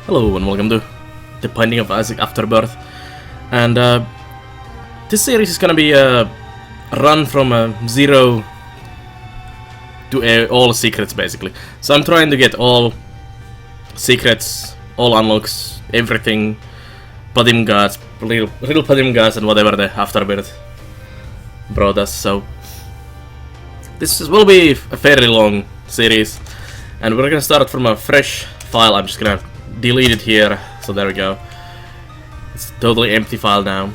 Hello and welcome to The Binding of Isaac Afterbirth. And this series is gonna be a run from 0 to all secrets basically. So I'm trying to get all secrets, all unlocks, everything, Padim gods, little Padim gods and whatever the Afterbirth brought us. So this will be a fairly long series and we're gonna start from a fresh file. I'm just gonna delete it here, so there we go. It's a totally empty file now,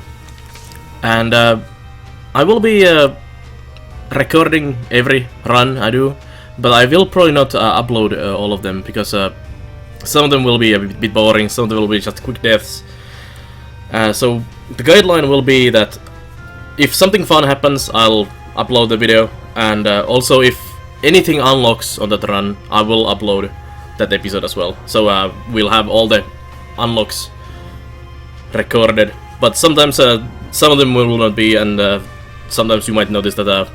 and I will be recording every run I do, but I will probably not upload all of them because some of them will be a bit boring, some of them will be just quick deaths. So the guideline will be that if something fun happens, I'll upload the video, and also if anything unlocks on that run, I will upload that episode as well. So we'll have all the unlocks recorded, but sometimes some of them will not be, and sometimes you might notice that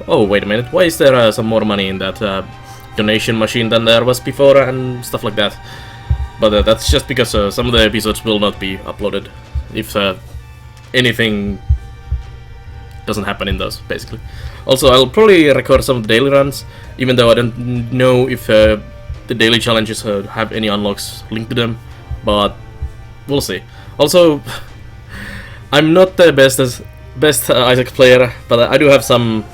oh wait a minute, why is there some more money in that donation machine than there was before and stuff like that. But that's just because some of the episodes will not be uploaded if anything doesn't happen in those basically. Also, I'll probably record some of the daily runs, even though I don't know if the daily challenges have any unlocks linked to them, but we'll see. Also, I'm not the best Isaac player, but I do have some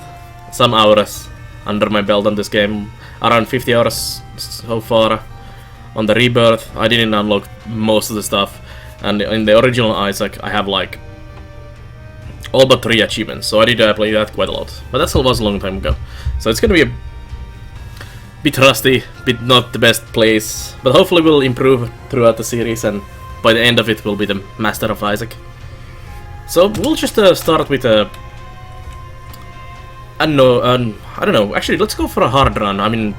hours under my belt on this game. Around 50 hours so far. On the Rebirth, I didn't unlock most of the stuff, and in the original Isaac, I have like all but 3 achievements, so I did play that quite a lot. But that still was a long time ago, so it's gonna be a bit rusty, bit not the best place, but hopefully we'll improve throughout the series, and by the end of it we'll be the Master of Isaac. So we'll just start with I don't know, actually let's go for a hard run. I mean,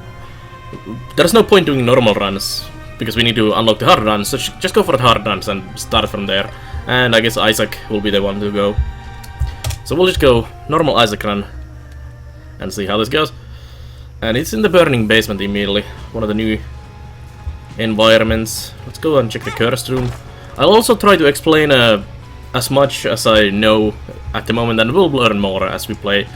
there's no point doing normal runs, because we need to unlock the hard runs, so just go for the hard runs and start from there. And I guess Isaac will be the one to go. So we'll just go normal Isaac run, and see how this goes. And it's in the burning basement immediately, one of the new environments. Let's go and check the cursed room. I'll also try to explain as much as I know at the moment, and we'll learn more as we play.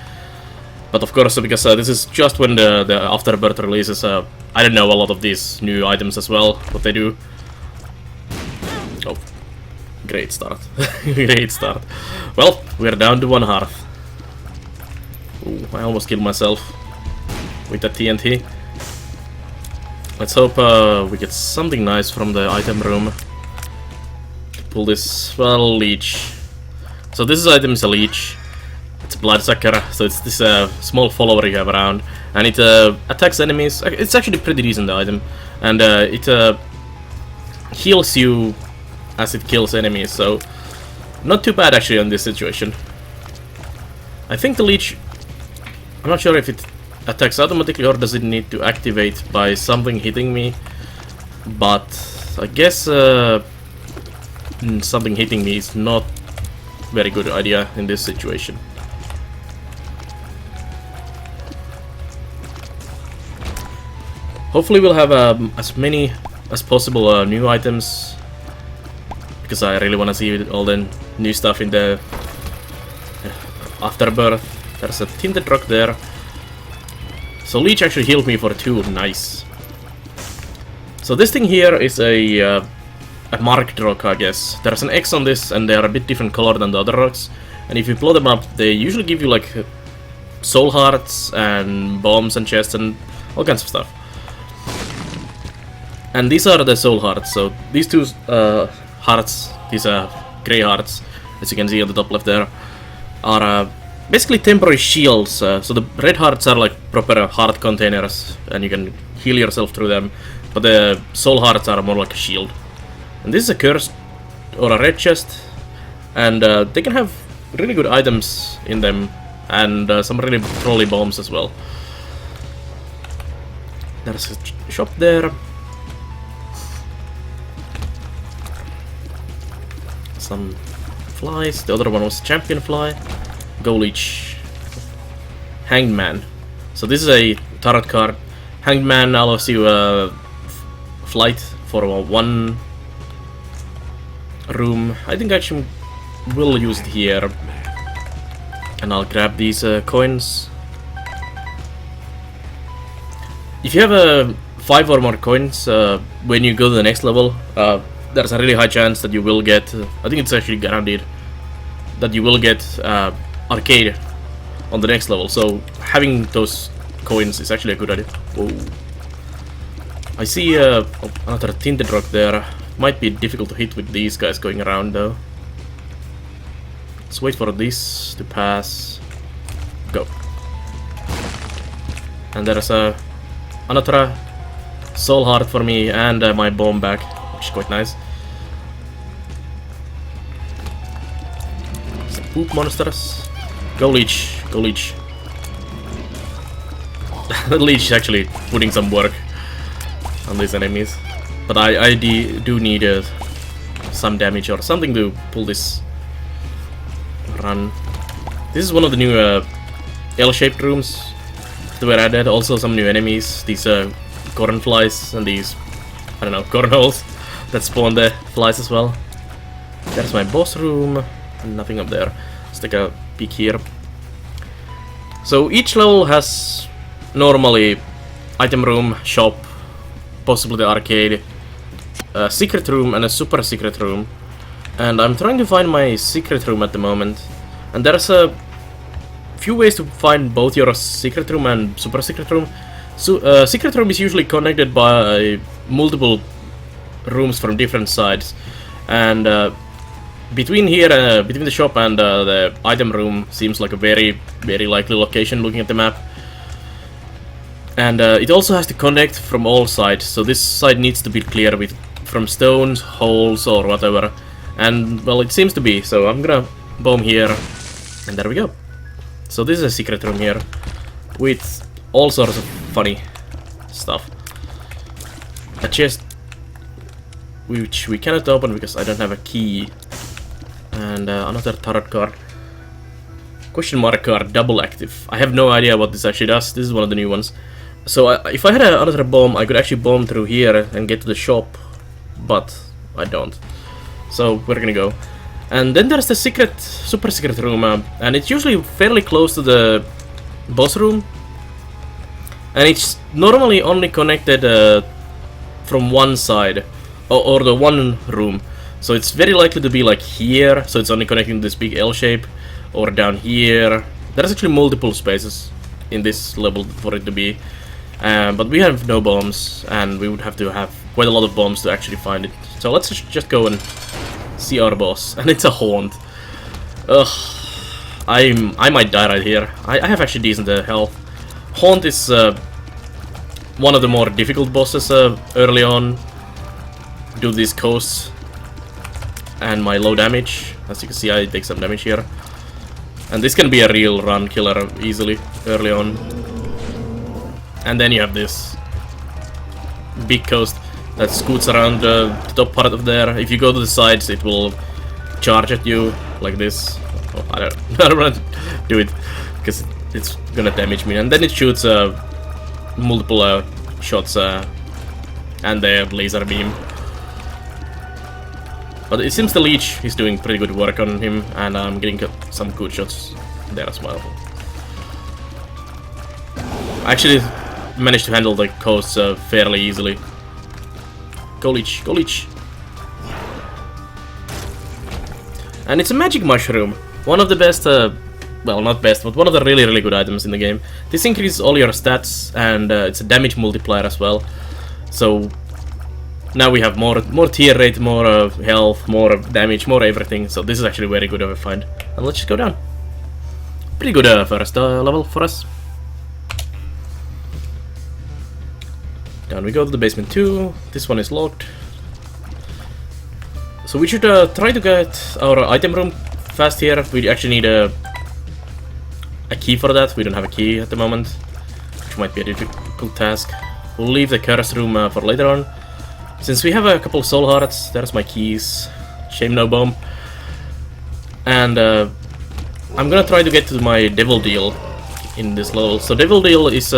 But of course, because this is just when the Afterbirth releases, I don't know a lot of these new items as well, what they do. Oh, great start. Great start. Well, we're down to 1 hearth. Ooh, I almost killed myself with the TNT. Let's hope we get something nice from the item room. Pull this, well, leech. So this item is a leech. It's a bloodsucker, so it's this small follower you have around, and it attacks enemies. It's actually pretty decent item, and it heals you as it kills enemies, so not too bad actually on this situation. I think the leech, I'm not sure if it attacks automatically or does it need to activate by something hitting me, but I guess something hitting me is not very good idea in this situation. Hopefully we'll have as many as possible new items, because I really want to see all the new stuff in the Afterbirth. There's a tinted rock there. So leech actually healed me for 2, nice. So this thing here is a marked rock, I guess. There's an X on this, and they are a bit different color than the other rocks. And if you blow them up, they usually give you like soul hearts and bombs and chests and all kinds of stuff. And these are the soul hearts. So these 2 hearts, these grey hearts, as you can see on the top left there, are basically temporary shields. So the red hearts are like proper heart containers, and you can heal yourself through them. But the soul hearts are more like a shield. And this is a cursed or a red chest, and they can have really good items in them, and some really trolly bombs as well. There's a shop there. Some flies. The other one was champion fly. Go leech. Hanged Man. So this is a tarot card. Hanged Man allows you flight for 1 room. I think I actually will use it here. And I'll grab these coins. If you have 5 or more coins when you go to the next level, there's a really high chance that you will get, I think it's actually guaranteed, that you will get arcade on the next level. So having those coins is actually a good idea. Whoa. I see another tinted rock there. Might be difficult to hit with these guys going around though. Let's wait for this to pass. Go. And there's another soul heart for me and my bomb back, which is quite nice. Some poop monsters. Go leech, go leech. The leech is actually putting some work on these enemies. But I do need some damage or something to pull this run. This is one of the new L-shaped rooms that were added. Also some new enemies. These corn flies and these, I don't know, corn holes that spawn the flies as well. There's my boss room. Nothing up there. Let's take a peek here. So each level has normally item room, shop, possibly the arcade, a secret room and a super secret room. And I'm trying to find my secret room at the moment. And there's a few ways to find both your secret room and super secret room. So secret room is usually connected by multiple rooms from different sides. And between here, between the shop and the item room seems like a very, very likely location looking at the map. And it also has to connect from all sides, so this side needs to be clear from stones, holes or whatever. And well, it seems to be, so I'm gonna bomb here, and there we go. So this is a secret room here, with all sorts of funny stuff. A chest, which we cannot open because I don't have a key. And another tarot card. Question mark card, double active. I have no idea what this actually does. This is one of the new ones. So if I had another bomb, I could actually bomb through here and get to the shop, but I don't. So we're gonna go. And then there's the secret, super secret room, and it's usually fairly close to the boss room. And it's normally only connected from one side, or the one room. So it's very likely to be like here, so it's only connecting this big L shape, or down here. There's actually multiple spaces in this level for it to be. But we have no bombs, and we would have to have quite a lot of bombs to actually find it. So let's just go and see our boss. And it's a haunt. Ugh. I might die right here. I have actually decent health. Haunt is one of the more difficult bosses early on. Do these coasts. And my low damage. As you can see, I take some damage here. And this can be a real run killer easily early on. And then you have this big coast that scoots around the top part of there. If you go to the sides, it will charge at you like this. Oh, I don't want to do it because it's gonna damage me. And then it shoots multiple shots and the laser beam. But it seems the leech is doing pretty good work on him, and I'm getting some good shots there as well. I actually managed to handle the coasts fairly easily. Go leech, go leech. And it's a magic mushroom. One of the best, well, not best, but one of the really, really good items in the game. This increases all your stats, and it's a damage multiplier as well. So now we have more tier rate, more health, more damage, more everything. So this is actually very good of a find. And let's just go down. Pretty good first level for us. Down we go to the basement 2. This one is locked. So we should try to get our item room fast here. We actually need a key for that. We don't have a key at the moment, which might be a difficult task. We'll leave the curse room for later on. Since we have a couple of soul hearts, there's my keys. Shame no bomb. And I'm gonna try to get to my devil deal in this level. So devil deal is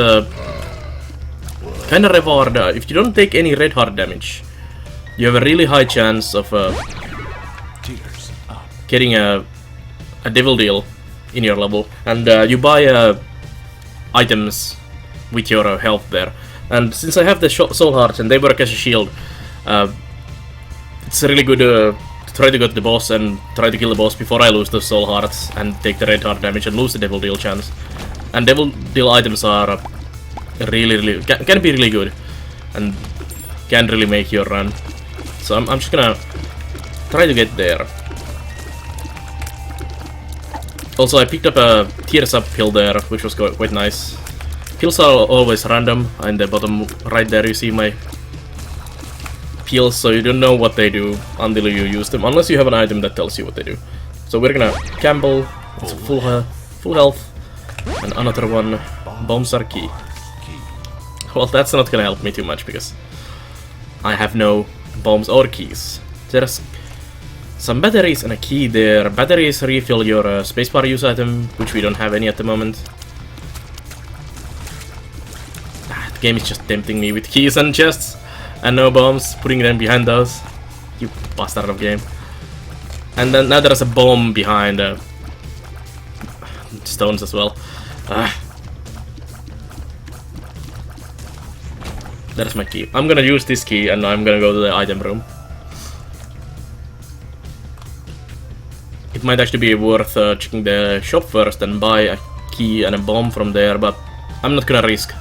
kind of reward. If you don't take any red heart damage, you have a really high chance of getting a devil deal in your level, and you buy items with your health there. And since I have the soul hearts and they work as a shield, it's really good to try to get the boss and try to kill the boss before I lose the soul hearts and take the red heart damage and lose the devil deal chance. And devil deal items are really can be really good and can really make your run. So I'm just gonna try to get there. Also, I picked up a tears up hill there, which was quite nice. Pills are always random. In the bottom right there you see my pills, so you don't know what they do until you use them, unless you have an item that tells you what they do. So we're gonna gamble. It's full health. And another one. Bombs are key. Well, that's not gonna help me too much because I have no bombs or keys. There's some batteries and a key there. Batteries refill your spacebar use item, which we don't have any at the moment. The game is just tempting me with keys and chests and no bombs, putting them behind those. You bastard of game. And then now there's a bomb behind stones as well. That's my key. I'm gonna use this key and I'm gonna go to the item room. It might actually be worth checking the shop first and buy a key and a bomb from there, but I'm not gonna risk.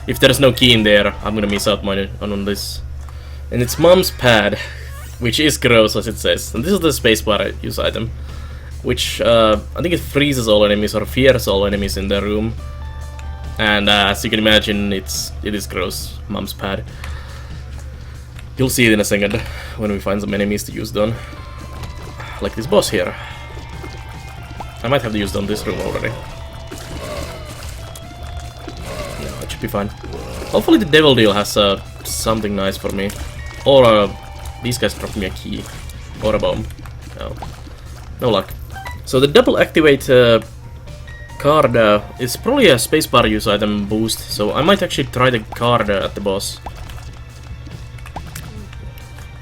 If there's no key in there, I'm gonna miss out on this. And it's Mom's pad, which is gross as it says. And this is the spacebar use item, which I think it freezes all enemies or fears all enemies in the room. And as you can imagine, it is gross. Mom's pad. You'll see it in a second when we find some enemies to use it on. Like this boss here. I might have to use it on this room already. No, it should be fine. Hopefully the devil deal has something nice for me. Or these guys drop me a key. Or a bomb. No. No luck. So the double activate card is probably a spacebar use item boost, so I might actually try the card at the boss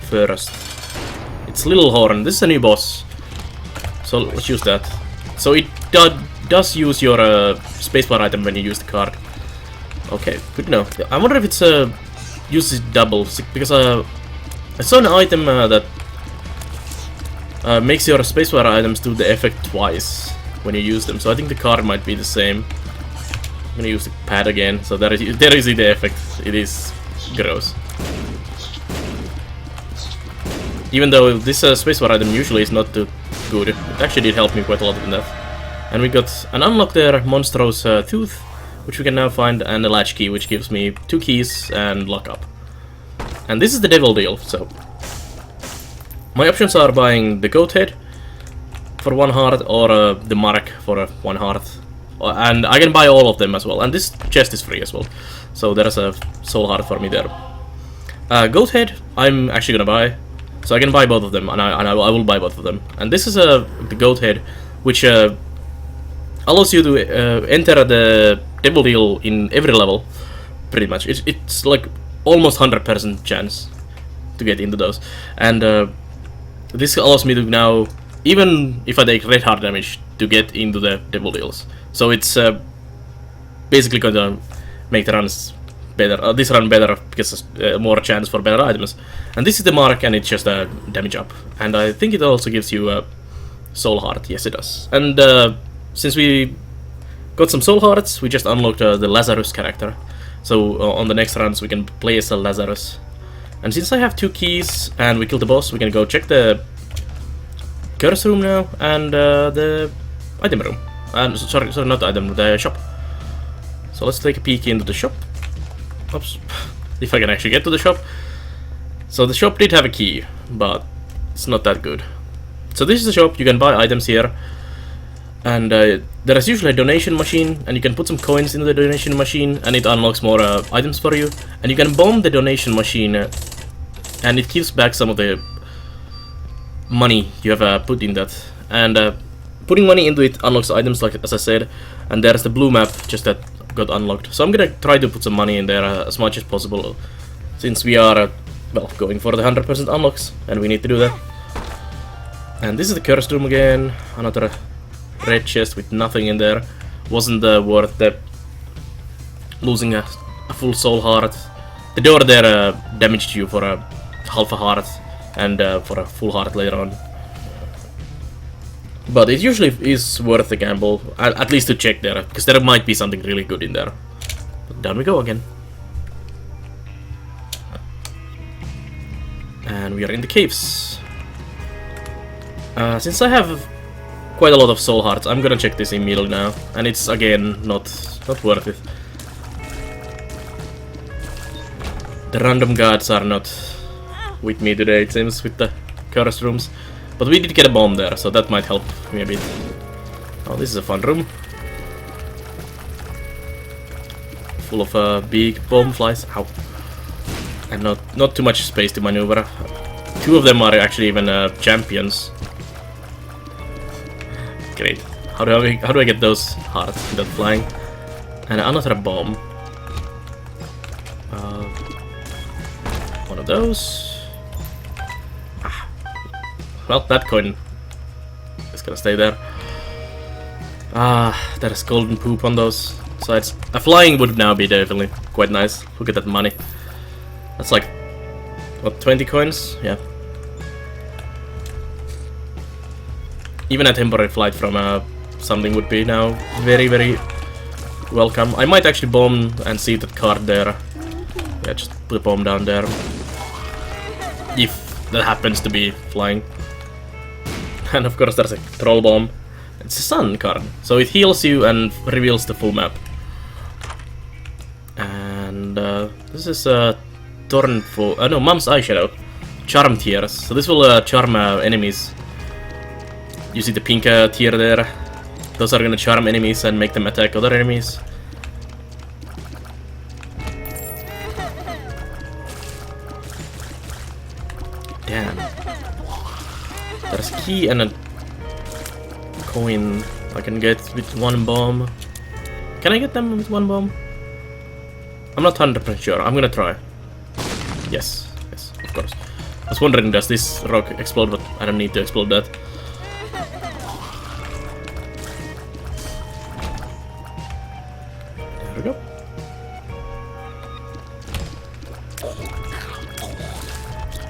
first. It's Little Horn. This is a new boss, so let's use that. So it does use your spacebar item when you use the card. Okay, good to know. I wonder if it's uses double, because I saw an item that makes your spacebar items do the effect twice when you use them, so I think the card might be the same. I'm gonna use the pad again, so there is the effect. It is gross. Even though this spacebar item usually is not too good, it actually did help me quite a lot in that. And we got an unlock there, Monstrous Tooth, which we can now find, and a latch key, which gives me 2 keys and lock up. And this is the devil deal, so my options are buying the goat head for 1 heart, or the mark for 1 heart, and I can buy all of them as well. And this chest is free as well, so there's a soul heart for me there. Goat head, I'm actually gonna buy, so I can buy both of them, and I will buy both of them. And this is the goat head, which allows you to enter the devil deal in every level, pretty much. It's like almost 100% chance to get into those, and this allows me to now, even if I take red heart damage, to get into the devil deals. So it's basically going to make the runs better. This run better because more chance for better items. And this is the mark, and it's just a damage up. And I think it also gives you a soul heart. Yes, it does. And since we got some soul hearts, we just unlocked the Lazarus character. So on the next runs we can play as a Lazarus. And since I have 2 keys and we killed the boss, we can go check the curse room now and the item room. And sorry, not the item, the shop. So let's take a peek into the shop. Oops, if I can actually get to the shop. So the shop did have a key, but it's not that good. So this is the shop. You can buy items here, and there is usually a donation machine, and you can put some coins into the donation machine, and it unlocks more items for you. And you can bomb the donation machine, and it gives back some of the money you have put in that. And putting money into it unlocks items, like as I said. And there's the blue map just that got unlocked. So I'm gonna try to put some money in there as much as possible, since we are well, going for the 100% unlocks, and we need to do that. And this is the cursed room again. Another red chest with nothing in there. Wasn't worth the losing a full soul heart. The door there damaged you for a half a heart and for a full heart later on. But it usually is worth the gamble, at least to check there, because there might be something really good in there. But down we go again. And we are in the caves. Since I have quite a lot of soul hearts, I'm gonna check this immediately now. And it's again not worth it. The random gods are not with me today, it seems, with the cursed rooms. But we did get a bomb there, so that might help me a bit. Oh, this is a fun room. Full of big bomb flies. Ow. And not too much space to maneuver. Two of them are actually even champions. Great. How do I get those hearts without flying? And another bomb. One of those. Well, that coin is gonna stay there. There's golden poop on those sides. A flying would now be definitely quite nice. Look at that money. That's like, what, 20 coins? Yeah. Even a temporary flight from something would be now very, very welcome. I might actually bomb and see that card there. Yeah, just put a bomb down there. If that happens to be flying. And of course there's a troll bomb. It's a sun card, so it heals you and reveals the full map. And this is a Torn for no, Mom's eyeshadow. Charm tiers. So this will charm enemies. You see the pink tier there? Those are gonna charm enemies and make them attack other enemies. Damn. There's a key and a coin I can get with one bomb. Can I get them with one bomb? I'm not 100% sure. I'm gonna try. Yes, of course. I was wondering, does this rock explode, but I don't need to explode that. There we go.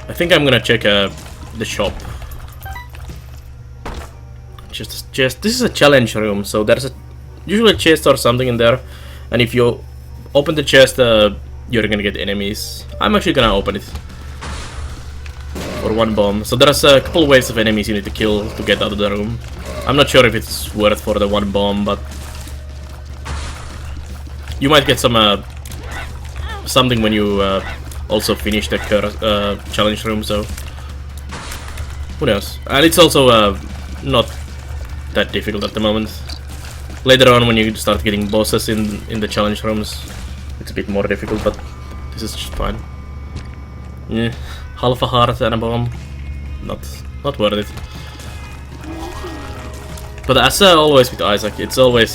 I think I'm gonna check the shop. Just this is a challenge room, so there's usually a chest or something in there, and if you open the chest, you're gonna get enemies. I'm actually gonna open it for one bomb. So there's a couple waves of enemies you need to kill to get out of the room. I'm not sure if it's worth for the one bomb, but you might get some something when you also finish the challenge room. So who knows? And it's also not that difficult at the moment. Later on, when you start getting bosses in the challenge rooms, it's a bit more difficult, but this is just fine. Yeah, half a heart and a bomb, not worth it. But as always with Isaac, it's always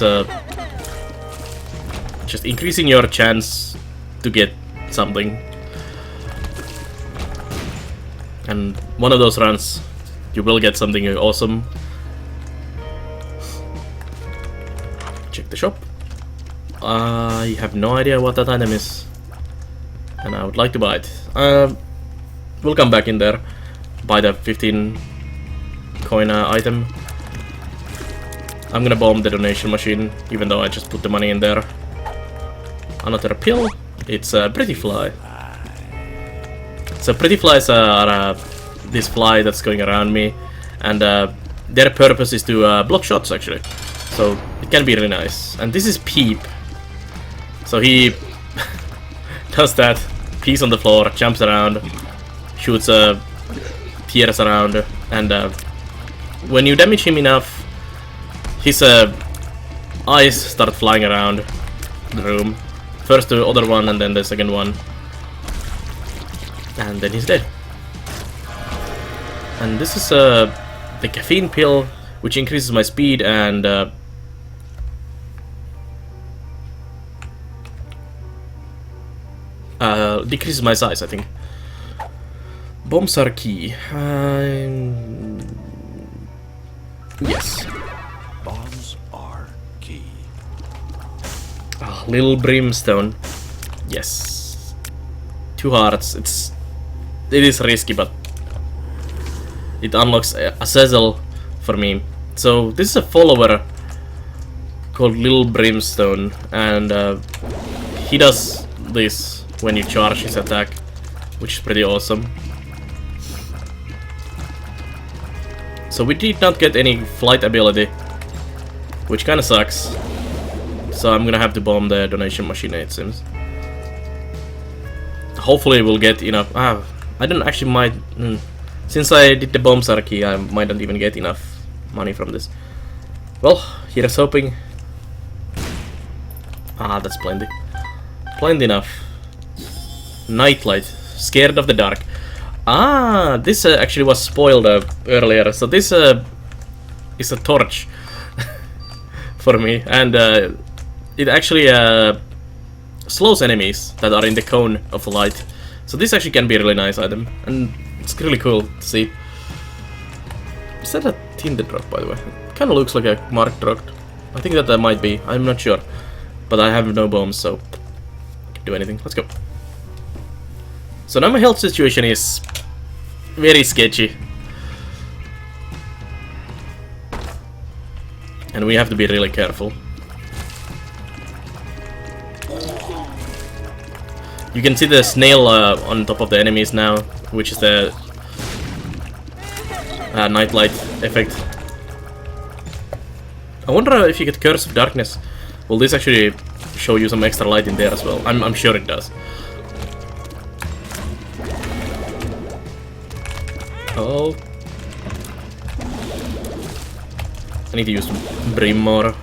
just increasing your chance to get something. And one of those runs, you will get something awesome. Check the shop. I have no idea what that item is, and I would like to buy it. We'll come back in there, buy the 15 coin item. I'm gonna bomb the donation machine, even though I just put the money in there. Another pill. It's a pretty fly. So pretty flies are this fly that's going around me, and their purpose is to block shots actually. So it can be really nice. And this is Peep. So he does that, pees on the floor, jumps around, shoots tears around, and when you damage him enough, his eyes start flying around the room. First the other one and then the second one. And then he's dead. And this is the caffeine pill, which increases my speed and decreases my size, I think. Bombs are key. Yes. Bombs are key. Ah, little brimstone. Yes. 2 hearts. It is risky, but it unlocks a sizzle for me. So this is a follower called Little Brimstone, and he does this when you charge his attack, which is pretty awesome. So we did not get any flight ability, which kinda sucks. So I'm gonna have to bomb the donation machine, it seems. Hopefully we'll get enough. I don't actually might. Since I did the bomb Sarki, I might not even get enough money from this. Well, here's hoping. That's plenty. Plenty enough. Nightlight. Scared of the dark. This actually was spoiled earlier. So this is a torch for me, and it actually slows enemies that are in the cone of the light. So this actually can be a really nice item, and it's really cool to see. Is that a tinted rock, by the way? It kind of looks like a marked rock. I think that might be. I'm not sure, but I have no bombs, so I can do anything. Let's go. So now my health situation is very sketchy, and we have to be really careful. You can see the snail on top of the enemies now, which is the nightlight effect. I wonder if you get Curse of Darkness, will this actually show you some extra light in there as well? I'm sure it does. Oh. I need to use Brim more.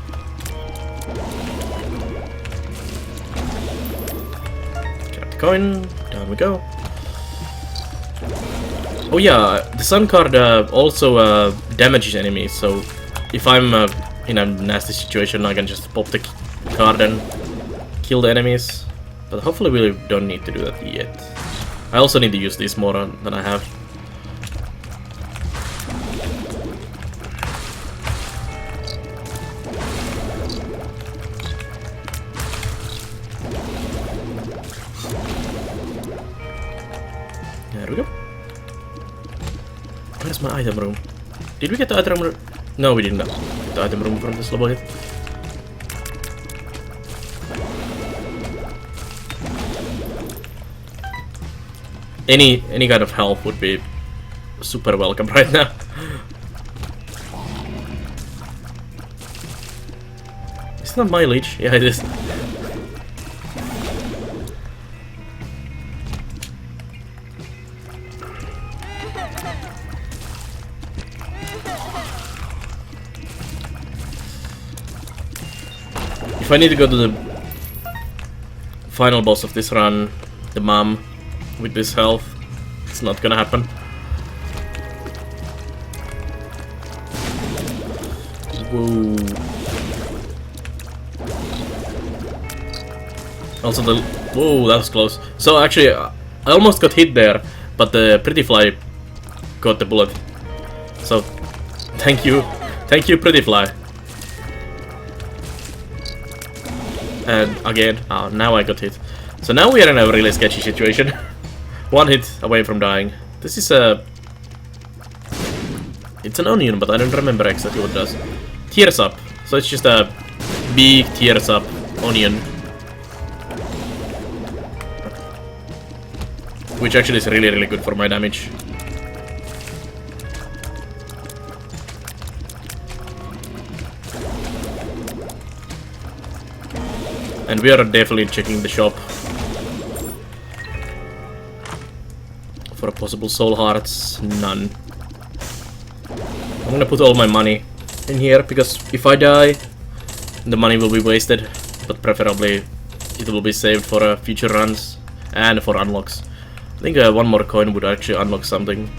Coin, down we go. Oh yeah, the sun card also damages enemies, so if I'm in a nasty situation I can just pop the card and kill the enemies. But hopefully we don't need to do that yet. I also need to use this more than I have. There we go. Where's my item room? Did we get the item room? No, we did not get the item room from this level yet. Any kind of help would be super welcome right now. It's not my leech. Yeah, it is. If I need to go to the final boss of this run, the mom, with this health, it's not gonna happen. Whoa. Also the... Whoa, that was close. So actually, I almost got hit there, but the Pretty Fly got the bullet. So, thank you. Thank you, Pretty Fly. And again, now I got hit. So now we are in a really sketchy situation. One hit away from dying. This is a... It's an onion, but I don't remember exactly what it does. Tears up. So it's just a big tears up onion. Which actually is really, really good for my damage. And we are definitely checking the shop for possible soul hearts. None. I'm gonna put all my money in here, because if I die, the money will be wasted. But preferably, it will be saved for future runs and for unlocks. I think one more coin would actually unlock something.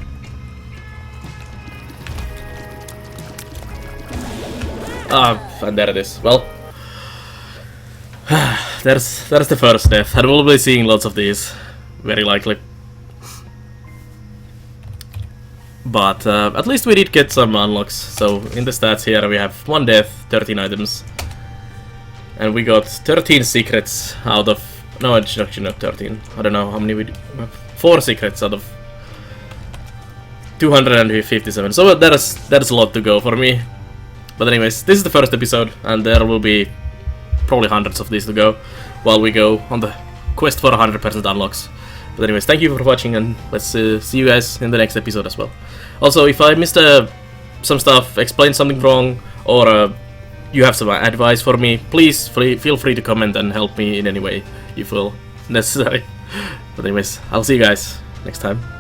And there it is. Well. There's the first death, and we'll be seeing lots of these, very likely. But at least we did get some unlocks. So in the stats here we have 1 death, 13 items. And we got 13 secrets out of... No, it's actually not 13. I don't know how many we have. 4 secrets out of 257. So that's a lot to go for me. But anyways, this is the first episode, and there will be probably hundreds of these to go while we go on the quest for 100% unlocks. But anyways, thank you for watching, and let's see you guys in the next episode as well. Also, if I missed some stuff, explained something wrong, or you have some advice for me, please feel free to comment and help me in any way you feel necessary. But anyways, I'll see you guys next time.